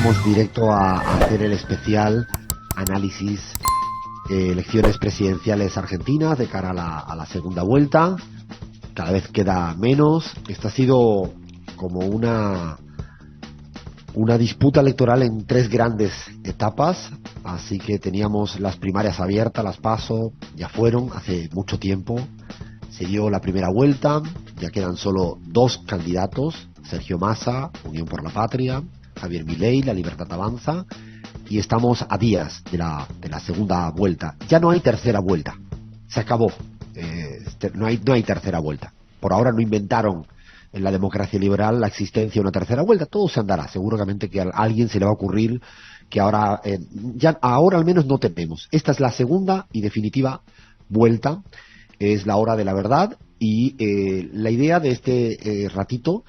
vamos directo a hacer el especial análisis elecciones presidenciales argentinas de cara a la segunda vuelta. Cada vez queda menos. Esta ha sido como una disputa electoral en tres grandes etapas, así que teníamos las primarias abiertas, las PASO, ya fueron hace mucho tiempo. Se dio la primera vuelta, ya quedan solo dos candidatos: Sergio Massa, Unión por la Patria; Javier Milei, La Libertad Avanza, y estamos a días de la segunda vuelta. Ya no hay tercera vuelta, se acabó. No hay tercera vuelta. Por ahora no inventaron en la democracia liberal la existencia de una tercera vuelta. Todo se andará. Seguramente que a alguien se le va a ocurrir que ahora, ahora al menos no tenemos. Esta es la segunda y definitiva vuelta. Es la hora de la verdad, y la idea de este ratito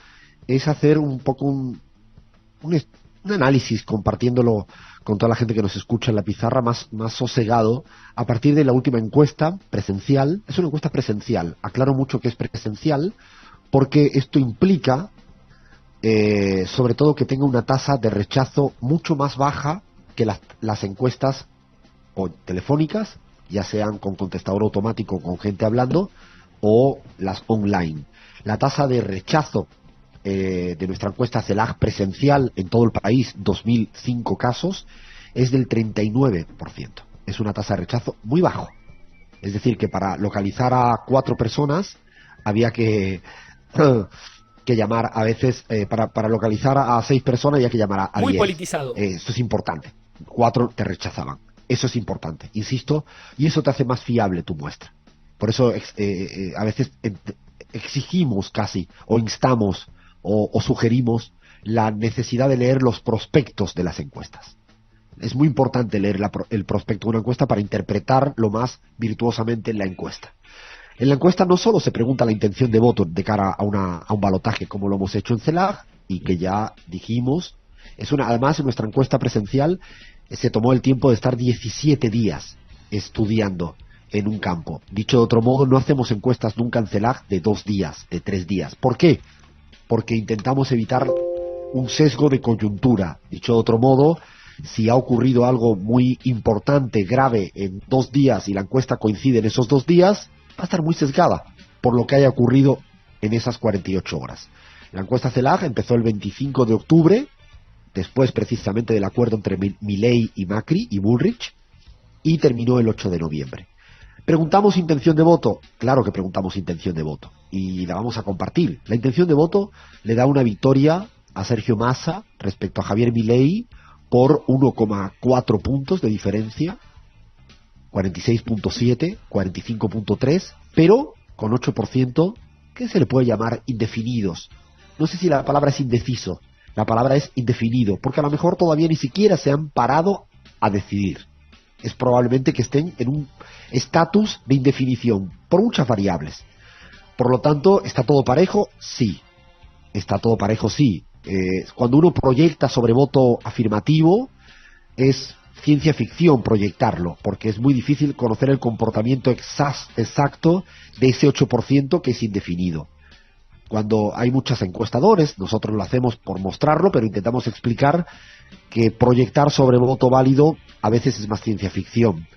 es hacer un poco un análisis, compartiéndolo con toda la gente que nos escucha en la pizarra, más sosegado, a partir de la última encuesta presencial. Es una encuesta presencial. Aclaro mucho que es presencial, porque esto implica, sobre todo, que tenga una tasa de rechazo mucho más baja que las encuestas telefónicas, ya sean con contestador automático, con gente hablando, o las online. La tasa de rechazo de nuestra encuesta CELAG presencial en todo el país, 2005 casos, es del 39%. Es una tasa de rechazo muy bajo. Es decir, que para localizar a 4 personas había que llamar a veces, para localizar a 6 personas había que llamar a 10. Muy politizado. Esto es importante. 4 te rechazaban. Eso es importante, insisto, y eso te hace más fiable tu muestra. Por eso a veces exigimos casi, o instamos, o sugerimos la necesidad de leer los prospectos de las encuestas. Es muy importante leer el prospecto de una encuesta para interpretar lo más virtuosamente la encuesta. En la encuesta no solo se pregunta la intención de voto de cara a un balotaje, como lo hemos hecho en CELAG, y que ya dijimos, además en nuestra encuesta presencial se tomó el tiempo de estar 17 días estudiando en un campo. Dicho de otro modo, no hacemos encuestas nunca en CELAG de 2 días, de 3 días. ¿Por qué? Porque intentamos evitar un sesgo de coyuntura. Dicho de otro modo, si ha ocurrido algo muy importante, grave, en 2 días y la encuesta coincide en esos 2 días, va a estar muy sesgada por lo que haya ocurrido en esas 48 horas. La encuesta CELAG empezó el 25 de octubre, después precisamente del acuerdo entre Milei y Macri y Bullrich, y terminó el 8 de noviembre. ¿Preguntamos intención de voto? Claro que preguntamos intención de voto, y la vamos a compartir. La intención de voto le da una victoria a Sergio Massa respecto a Javier Milei por 1,4 puntos de diferencia, 46.7, 45.3, pero con 8% que se le puede llamar indefinidos. No sé si la palabra es indeciso, la palabra es indefinido, porque a lo mejor todavía ni siquiera se han parado a decidir. Es probablemente que estén en un estatus de indefinición por muchas variables. Por lo tanto, ¿está todo parejo? Sí. Está todo parejo, sí. Cuando uno proyecta sobre voto afirmativo, es ciencia ficción proyectarlo, porque es muy difícil conocer el comportamiento exacto de ese 8% que es indefinido. Cuando hay muchos encuestadores, nosotros lo hacemos por mostrarlo, pero intentamos explicar que proyectar sobre voto válido a veces es más ciencia ficción.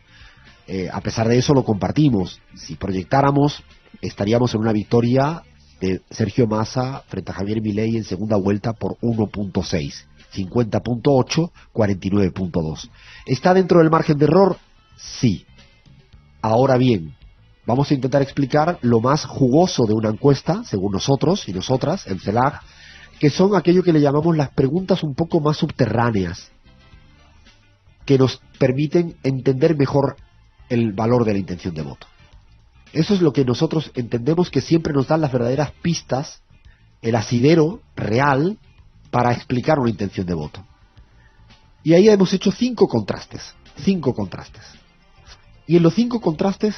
A pesar de eso lo compartimos. Si proyectáramos, estaríamos en una victoria de Sergio Massa frente a Javier Milei en segunda vuelta por 1.6, 50.8, 49.2. ¿Está dentro del margen de error? Sí. Ahora bien, vamos a intentar explicar lo más jugoso de una encuesta, según nosotros y nosotras, en CELAG, que son aquello que le llamamos las preguntas un poco más subterráneas, que nos permiten entender mejor el valor de la intención de voto. Eso es lo que nosotros entendemos que siempre nos dan las verdaderas pistas, el asidero real para explicar una intención de voto. Y ahí hemos hecho 5 contrastes. Y en los 5 contrastes,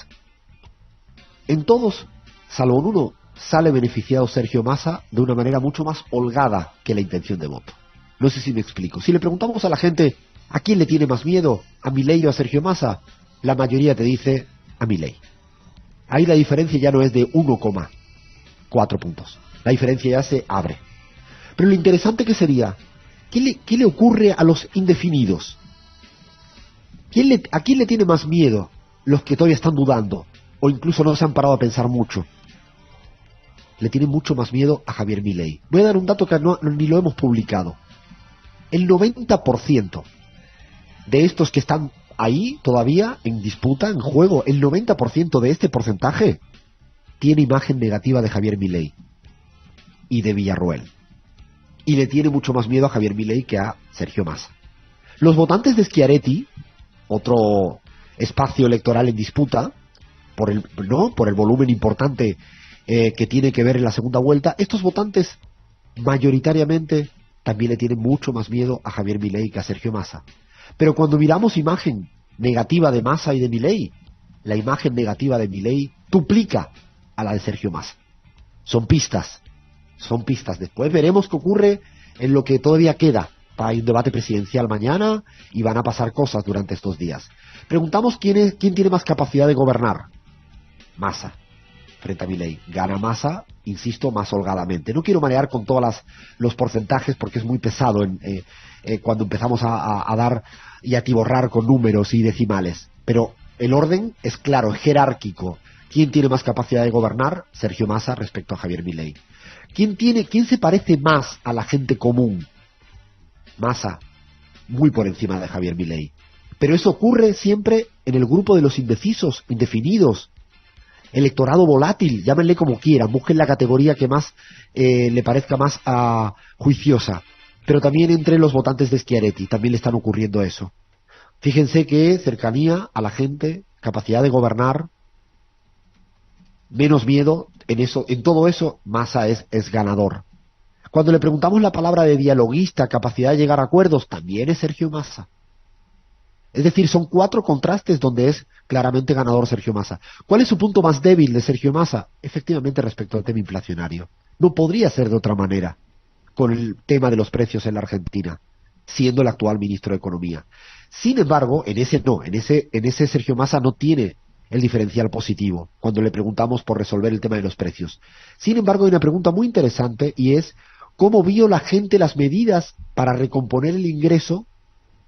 en todos, salvo en uno, sale beneficiado Sergio Massa de una manera mucho más holgada que la intención de voto. No sé si me explico. Si le preguntamos a la gente ¿a quién le tiene más miedo? ¿A Milei o a Sergio Massa? La mayoría te dice a Milei. Ahí la diferencia ya no es de 1,4 puntos. La diferencia ya se abre. Pero lo interesante que sería ¿Qué le ocurre a los indefinidos? ¿A quién le tiene más miedo? Los que todavía están dudando, o incluso no se han parado a pensar mucho. Le tienen mucho más miedo a Javier Milei. Voy a dar un dato que ni lo hemos publicado. El 90% de estos que están ahí todavía en disputa, en juego, el 90% de este porcentaje tiene imagen negativa de Javier Milei y de Villarroel. Y le tiene mucho más miedo a Javier Milei que a Sergio Massa. Los votantes de Schiaretti, otro espacio electoral en disputa, por el volumen importante que tiene que ver en la segunda vuelta, estos votantes mayoritariamente también le tienen mucho más miedo a Javier Milei que a Sergio Massa. Pero cuando miramos imagen negativa de Massa y de Milei, la imagen negativa de Milei duplica a la de Sergio Massa. Son pistas. Después veremos qué ocurre en lo que todavía queda. Hay un debate presidencial mañana y van a pasar cosas durante estos días. Preguntamos quién tiene más capacidad de gobernar. Massa, frente a Milei. Gana Massa, insisto, más holgadamente. No quiero marear con todos los porcentajes porque es muy pesado cuando empezamos a dar y a atiborrar con números y decimales. Pero el orden es claro, es jerárquico. ¿Quién tiene más capacidad de gobernar? Sergio Massa respecto a Javier Milei. ¿Quién se parece más a la gente común? Massa, muy por encima de Javier Milei. Pero eso ocurre siempre en el grupo de los indecisos, indefinidos, electorado volátil, llámenle como quieran, busquen la categoría que más le parezca más juiciosa. Pero también entre los votantes de Schiaretti también le están ocurriendo eso. Fíjense que cercanía a la gente, capacidad de gobernar, menos miedo, en todo eso Massa es ganador. Cuando le preguntamos la palabra de dialoguista, capacidad de llegar a acuerdos, también es Sergio Massa. Es decir, son 4 contrastes donde es claramente ganador Sergio Massa. ¿Cuál es su punto más débil de Sergio Massa? Efectivamente, respecto al tema inflacionario. No podría ser de otra manera con el tema de los precios en la Argentina, siendo el actual ministro de Economía. Sin embargo, en ese Sergio Massa no tiene el diferencial positivo cuando le preguntamos por resolver el tema de los precios. Sin embargo, hay una pregunta muy interesante y es ¿cómo vio la gente las medidas para recomponer el ingreso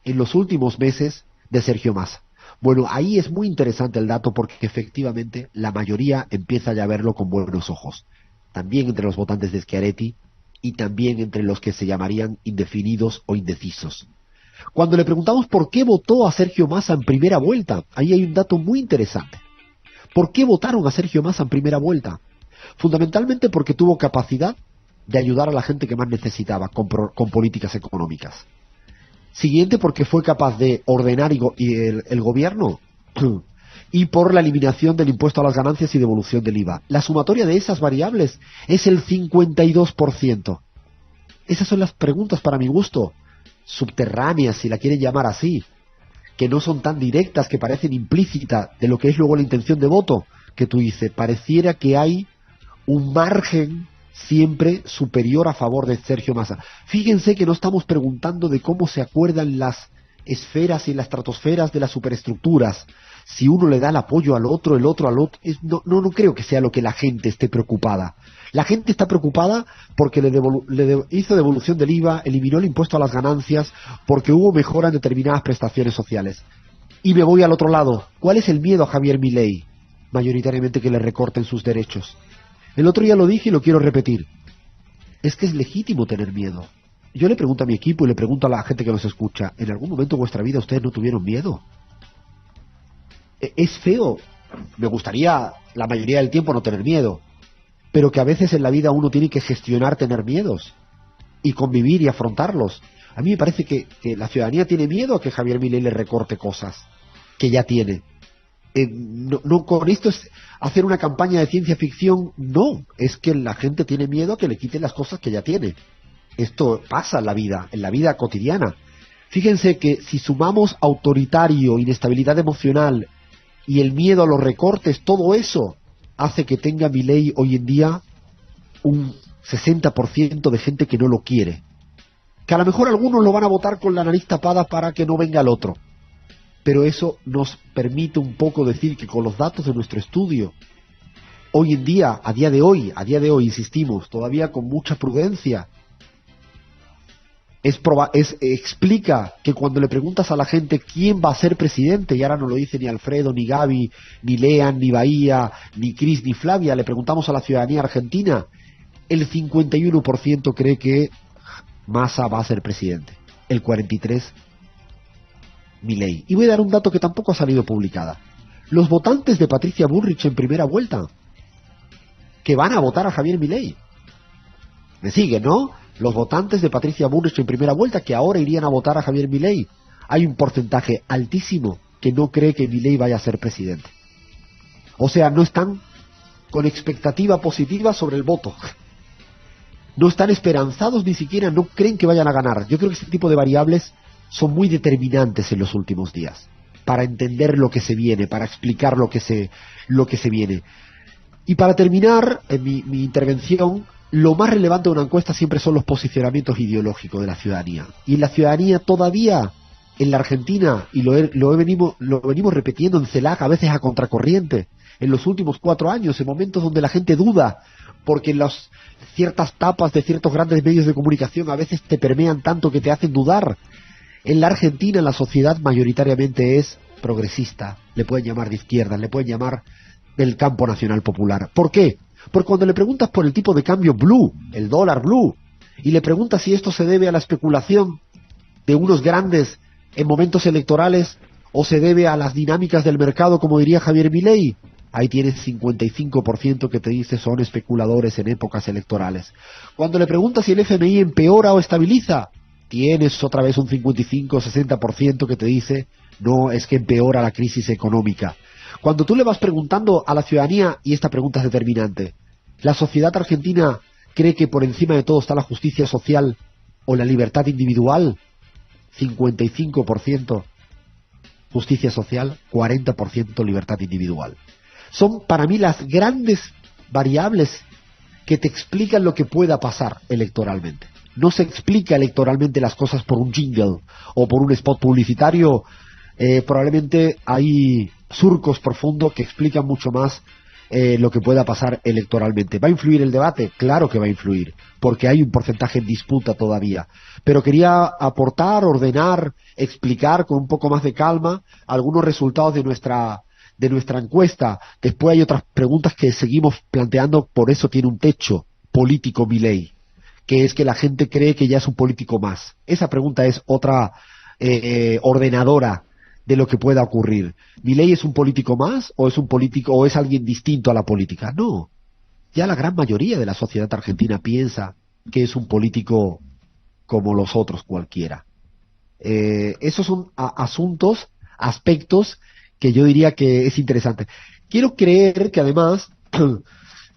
en los últimos meses de Sergio Massa? Bueno, ahí es muy interesante el dato porque efectivamente la mayoría empieza ya a verlo con buenos ojos. También entre los votantes de Schiaretti y también entre los que se llamarían indefinidos o indecisos. Cuando le preguntamos por qué votó a Sergio Massa en primera vuelta, ahí hay un dato muy interesante. ¿Por qué votaron a Sergio Massa en primera vuelta? Fundamentalmente porque tuvo capacidad de ayudar a la gente que más necesitaba con políticas económicas. Siguiente, porque fue capaz de ordenar el gobierno y por la eliminación del impuesto a las ganancias y devolución del IVA. La sumatoria de esas variables es el 52%. Esas son las preguntas, para mi gusto, subterráneas, si la quieren llamar así, que no son tan directas, que parecen implícitas de lo que es luego la intención de voto, que tú dices, pareciera que hay un margen siempre superior a favor de Sergio Massa. Fíjense que no estamos preguntando de cómo se acuerdan las esferas y las estratosferas de las superestructuras. Si uno le da el apoyo al otro, el otro al otro. No creo que sea lo que la gente esté preocupada. La gente está preocupada porque hizo devolución del IVA, eliminó el impuesto a las ganancias, porque hubo mejora en determinadas prestaciones sociales. Y me voy al otro lado. ¿Cuál es el miedo a Javier Milei? Mayoritariamente que le recorten sus derechos. El otro día lo dije y lo quiero repetir. Es que es legítimo tener miedo. Yo le pregunto a mi equipo y le pregunto a la gente que nos escucha, ¿en algún momento de vuestra vida ustedes no tuvieron miedo? Es feo. Me gustaría la mayoría del tiempo no tener miedo, pero que a veces en la vida uno tiene que gestionar tener miedos y convivir y afrontarlos. A mí me parece que la ciudadanía tiene miedo a que Javier Milei le recorte cosas que ya tiene. No con esto es hacer una campaña de ciencia ficción, no, es que la gente tiene miedo a que le quiten las cosas que ya tiene. Esto pasa en la vida cotidiana. Fíjense que si sumamos autoritario, inestabilidad emocional y el miedo a los recortes, todo eso hace que tenga Milei hoy en día un 60% de gente que no lo quiere. Que a lo mejor algunos lo van a votar con la nariz tapada para que no venga el otro. Pero eso nos permite un poco decir que con los datos de nuestro estudio, hoy en día, a día de hoy, insistimos, todavía con mucha prudencia, explica que cuando le preguntas a la gente quién va a ser presidente, y ahora no lo dice ni Alfredo, ni Gaby, ni Lean, ni Bahía, ni Cris, ni Flavia, le preguntamos a la ciudadanía argentina, el 51% cree que Massa va a ser presidente, el 43% Milei. Y voy a dar un dato que tampoco ha salido publicada. Los votantes de Patricia Bullrich en primera vuelta, que van a votar a Javier Milei. ¿Me siguen, no? Los votantes de Patricia Bullrich en primera vuelta que ahora irían a votar a Javier Milei. Hay un porcentaje altísimo que no cree que Milei vaya a ser presidente. O sea, no están con expectativa positiva sobre el voto. No están esperanzados ni siquiera, no creen que vayan a ganar. Yo creo que este tipo de variables son muy determinantes en los últimos días para entender lo que se viene, para explicar lo que se viene. Y para terminar mi intervención, lo más relevante de una encuesta siempre son los posicionamientos ideológicos de la ciudadanía. Y la ciudadanía todavía, en la Argentina, y lo venimos repitiendo en CELAC, a veces a contracorriente, en los últimos 4 años, en momentos donde la gente duda, porque ciertas tapas de ciertos grandes medios de comunicación a veces te permean tanto que te hacen dudar. En la Argentina la sociedad mayoritariamente es progresista, le pueden llamar de izquierda, le pueden llamar del campo nacional popular. ¿Por qué? Porque cuando le preguntas por el tipo de cambio blue, el dólar blue, y le preguntas si esto se debe a la especulación de unos grandes en momentos electorales o se debe a las dinámicas del mercado, como diría Javier Milei, ahí tienes 55% que te dice son especuladores en épocas electorales. Cuando le preguntas si el FMI empeora o estabiliza, tienes otra vez un 55-60% que te dice no, es que empeora la crisis económica. Cuando tú le vas preguntando a la ciudadanía, y esta pregunta es determinante, ¿la sociedad argentina cree que por encima de todo está la justicia social o la libertad individual? 55% justicia social, 40% libertad individual. Son para mí las grandes variables que te explican lo que pueda pasar electoralmente. No se explica electoralmente las cosas por un jingle o por un spot publicitario. Probablemente hay surcos profundos que explican mucho más lo que pueda pasar electoralmente. ¿Va a influir el debate? Claro que va a influir, porque hay un porcentaje en disputa todavía. Pero quería aportar, ordenar, explicar con un poco más de calma algunos resultados de nuestra encuesta. Después hay otras preguntas que seguimos planteando, por eso tiene un techo político Milei, que es que la gente cree que ya es un político más. Esa pregunta es otra ordenadora de lo que pueda ocurrir. ¿Milei es un político más o es un político o es alguien distinto a la política? No. Ya la gran mayoría de la sociedad argentina piensa que es un político como los otros cualquiera. Esos son aspectos que yo diría que es interesante. Quiero creer que además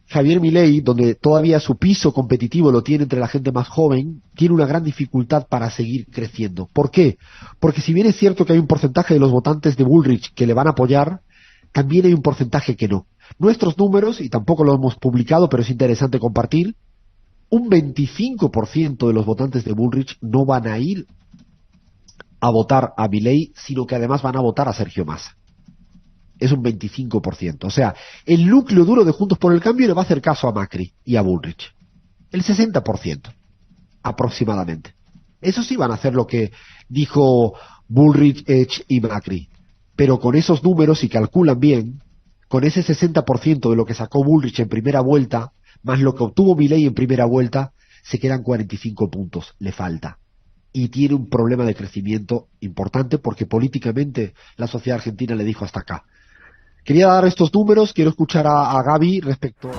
Javier Milei, donde todavía su piso competitivo lo tiene entre la gente más joven, tiene una gran dificultad para seguir creciendo. ¿Por qué? Porque si bien es cierto que hay un porcentaje de los votantes de Bullrich que le van a apoyar, también hay un porcentaje que no. Nuestros números, y tampoco lo hemos publicado, pero es interesante compartir, un 25% de los votantes de Bullrich no van a ir a votar a Milei, sino que además van a votar a Sergio Massa. Es un 25%. O sea, el núcleo duro de Juntos por el Cambio le va a hacer caso a Macri y a Bullrich. El 60%, aproximadamente. Eso sí van a hacer lo que dijo Bullrich, Edge y Macri. Pero con esos números, si calculan bien, con ese 60% de lo que sacó Bullrich en primera vuelta, más lo que obtuvo Milei en primera vuelta, se quedan 45 puntos. Le falta. Y tiene un problema de crecimiento importante porque políticamente la sociedad argentina le dijo hasta acá. Quería dar estos números, quiero escuchar a Gaby respecto